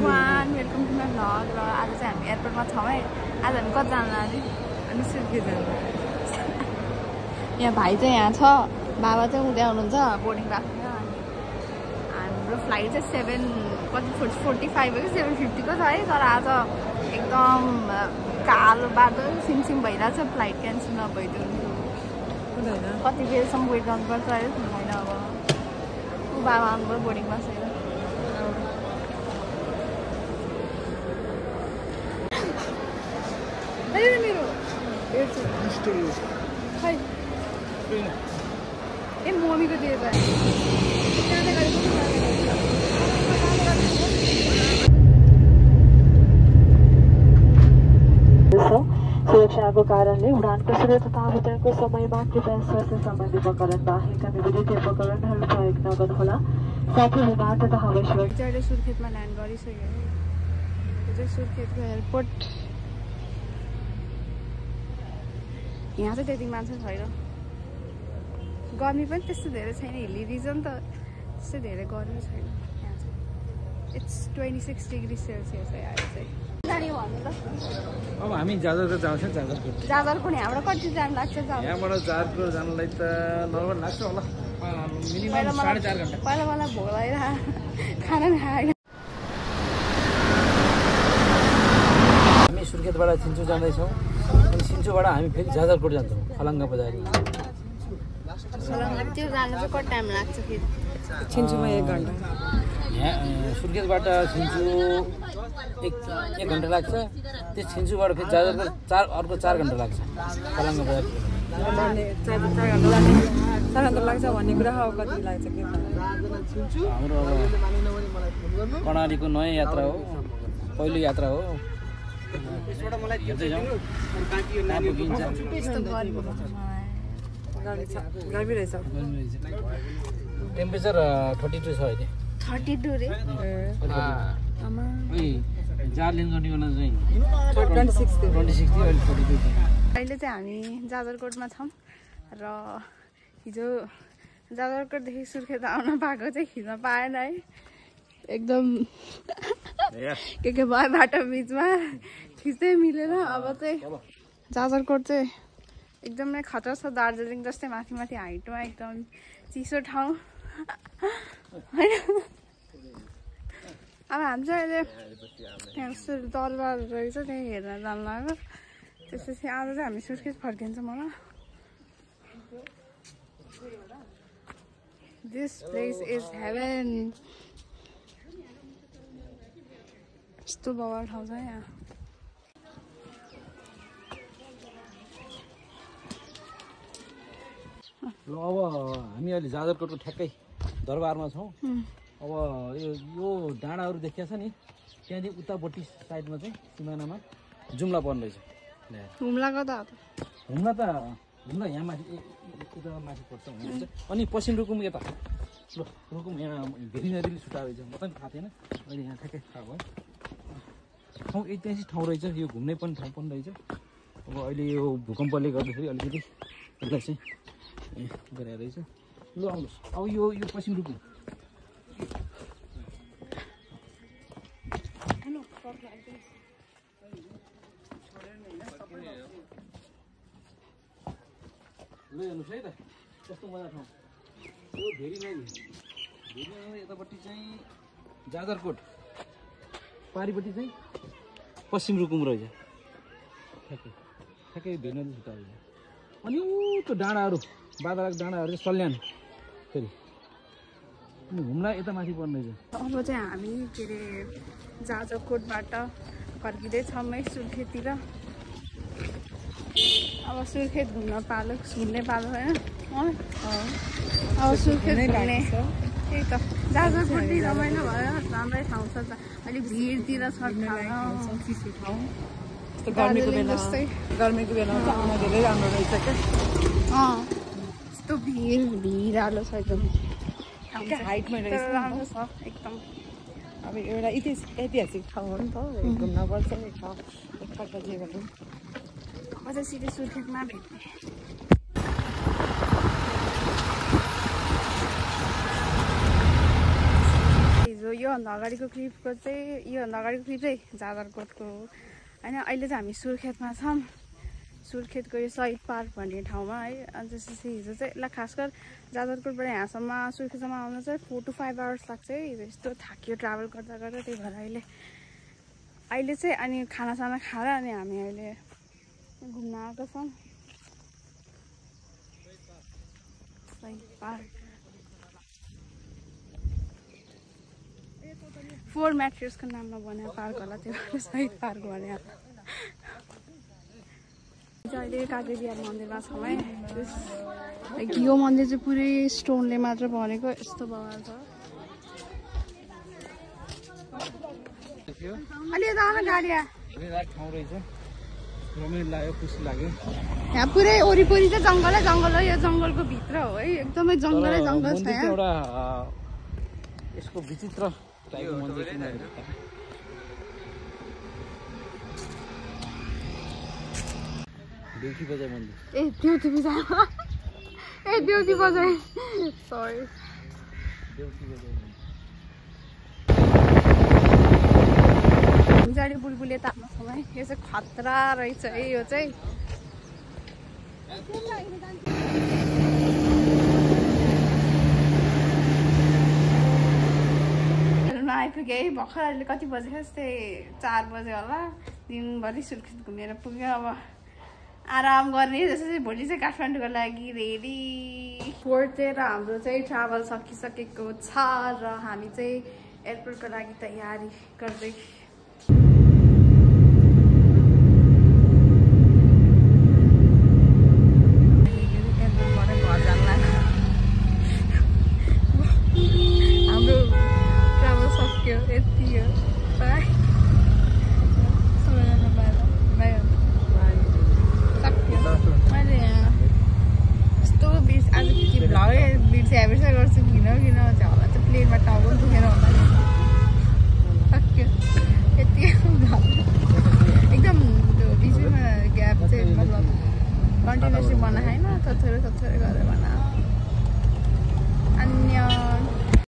everyone, welcome to my vlog. र आज चाहिँ हामी एयरपोर्टमा छौँ है। आज हामी कता जान लाग्यो अनि सुर्खेत जानु। यहाँ भाइ चाहिँ यहाँ छ, बाबा चाहिँ उतै आउनुहुन्छ बोर्डिङ भएको छ। हाम्रो फ्लाइट चाहिँ 7:45 हो कि 7:50 को छ है। तर आज एकदम कालो बादल सिमसिम भइरहेछ, फ्लाइट क्यान्सल नभइदियो हुन्थ्यो। कति बेरसम्म वेट गर्नुपर्छ है होइन। अब ऊ बाबा आउनुभयो बोर्डिङ बसेर। ए मम्मीको दिएर सुरक्षाको कारणले उडानको सुरु तथा अवतरणको समयमा कृपया स्वास्थ्य सम्बन्धी उपकरण बाहेक अनि विद्युतीय उपकरणहरू प्रयोग नगर्नुहोला। साथै विमान तथा हवाईसेवा अहिले सुर्खेतमा ल्यान्ड गरिसक्यो। यो चाहिँ सुर्खेतको एयरपोर्ट। यहाँ चाहिँ त्यति मान्छे छैन, गर्मी पनि त्यस्तो धेरै छैन, हिल्ली रिजन त त्यस्तो धेरै गर्मी छैन। यहाँ चाहिँ इट्स 26 डिग्री सेल्सियस है अहिले चाहिँ। जाने भन्नु त अब हामी जाजरकोट जान्छौँ। जाजरकोट यहाँबाट कति टाइम लाग्छ? यहाँबाट जाजरकोट जानलाई त नर्मल लाग्छ होला, मिनिमम 4.5 घन्टा। पहिला मलाई भोक लागेर खाना खाएन। हामी सुर्खेतबाट छिन्चु जाँदैछौँ अनि छिन्चुबाट हामी फेरि जाजरकोट जान्छौँ फलाङ्गा बजार। त्यो जानु चाहिँ कति टाइम लाग्छ फेरि? छिन्चुमा 1 घन्टा। यहाँ सुर्खेतबाट छिन्चु एक घन्टा लाग्छ। त्यो छिन्चुबाट फेरि जाजरकोट अर्को 4 घन्टा लाग्छ फलाङ्गा बजार। 4 घन्टा लाग्छ भन्ने कुरा हो, कति लाग्छ के हाम्रो कर्णालीको नयाँ यात्रा हो, पहिलो यात्रा हो। गर्मी रहेछ। टेम्परेचर 32 छ अहिले। 32 रे जारल्यान्ड गर्ने बेला चाहिँ 26 थियो, अहिले 42 छ। अहिले चाहिँ हामी जाजरकोटमा छौँ र हिजो जाजरकोटदेखि सुर्खेत आउन पाएको चाहिँ खिच्न पाएन है। एकदम के भयो बाटो बिचमा खिच्दै मिलेन। अब चाहिँ जाजरकोट चाहिँ एकदमै खतरा छ, दार्जिलिङ जस्तै माथि माथि हाइटमा एकदम चिसो ठाउँ होइन। अब हामी चाहिँ अहिले यहाँ दरबार रहेछ, त्यही हेर्न जानु लाग्यो। त्यसपछि आज चाहिँ हामी सुर्खेत फर्किन्छौँ होला। This place is heaven. यस्तो बवाल ठाउँ छ यहाँ। ल अब हामी अहिले जाजरकोटको ठ्याक्कै दरबारमा छौँ। अब यो डाँडाहरू देखिया छ नि, त्यहाँदेखि उतापट्टि साइडमा चाहिँ सिमानामा जुम्ला पर्ने रहेछ। हुम्ला कता हो त? हुम्ला यहाँ माथि उता माथि पर्छ हुन्छ। अनि पश्चिम रुकुम यता ल रुकुम यहाँ भेरी नदीले छुट्टाएको रहेछ। म पनि थाहा थिएन, अहिले यहाँ ठ्याक्कै थाहा भयो। ठाउँ ऐतिहासिक ठाउँ रहेछ, यो घुम्ने पनि ठाउँ पनि रहेछ। अब अहिले यो भूकम्पले गर्दाखेरि अलिकति यसलाई चाहिँ गरेर रहेछ। ल आउनुहोस्, अब यो पश्चिम रुकुम। ल हेर्नुहोस् है त, कस्तो मजा ठाउँ। यो भेरी नदी यतापट्टि चाहिँ जाजरकोट, पारिपट्टि चाहिँ पश्चिम रुकुम रहेछ। ठ्याक्कै भेरी नदी छुट्टा रहेछ। अनि त्यो डाँडाहरू बादाको डाँडाहरू चाहिँ सल्यान फेरि घुम्ला यता माथि पर्ने रहेछ। अब चाहिँ हामी के अरे जाजरकोटबाट फर्किँदैछौँ है सुर्खेततिर। अब सुर्खेत घुम्ने पालो होइन। अब सुर्खेत घुम्ने त्यही त जाजरकोट रमाइलो भयो, राम्रै ठाउँ छ। अलिक भिडतिर छ चिसो ठाउँ। गर्मीको बेलामा आउन धेरै राम्रो रहेछ क्या। यस्तो भिडालो छ एकदम, हाइटमा रहेछ, राम्रो छ एकदम। अब एउटा ऐतिहासिक ठाउँ हो नि त, घुम्नुपर्छ एकपल्ट जे भनौँ। अझ सिधै सुर्खेतमा भेट्ने। योभन्दा अगाडिको क्लिपको चाहिँ योभन्दा अगाडिको क्लिप चाहिँ जाजरकोटको हो होइन। अहिले चाहिँ हामी सुर्खेतमा छौँ। सुर्खेतको यो शहीद पार्क भन्ने ठाउँमा है। अनि त्यसपछि हिजो चाहिँ ल खासकर जाजरकोटबाट यहाँसम्म सुर्खेतसम्म आउन चाहिँ 4 to 5 आवर्स लाग्छ है। हिजो यस्तो थाकियो ट्राभल गर्दा गर्दा, त्यही भएर अहिले चाहिँ अनि खानासाना खाएर अनि हामी अहिले घुम्न आएको छौँ शहीद पार्क। 4 म्याट्रियर्सको नाममा बनाएको पार्क होला, त्यो शहीद पार्क भने। अहिले काँक्रेबिहार मन्दिरमा छौँ है। यो मन्दिर चाहिँ पुरै स्टोनले मात्र बनेको, यस्तो बवाल छ। अलि यता आउन गाडी यहाँ पुरै वरिपरि चाहिँ जङ्गलै जङ्गल हो। यो जङ्गलको भित्र हो है, एकदमै जङ्गलै जङ्गल छ यहाँ। एउटा यसको विचित्र टाइपको मन्दिर देउसी बजार मन्दिर। ए देउसी बजार, ए देउसी बजार, सरी देउसी बजार। गाडी बुलबुले ताप्न छौँ है। यो चाहिँ खतरा रहेछ है। यो चाहिँ आइपुग्यो है भर्खर। अहिले कति बजे यस्तै 4 बजे होला। दिनभरि सुर्खेत घुमेर पुग्यो। अब आराम गर्ने जस्तो चाहिँ भोलि चाहिँ काठमाडौँको लागि रेडी। फोर्टेर हाम्रो चाहिँ ट्राभल सकिसकेको छ र हामी चाहिँ एयरपोर्टको लागि तयारी गर्दै कंटिन्यूसली बना है ना, थोड़े थोड़े करे बना अन्य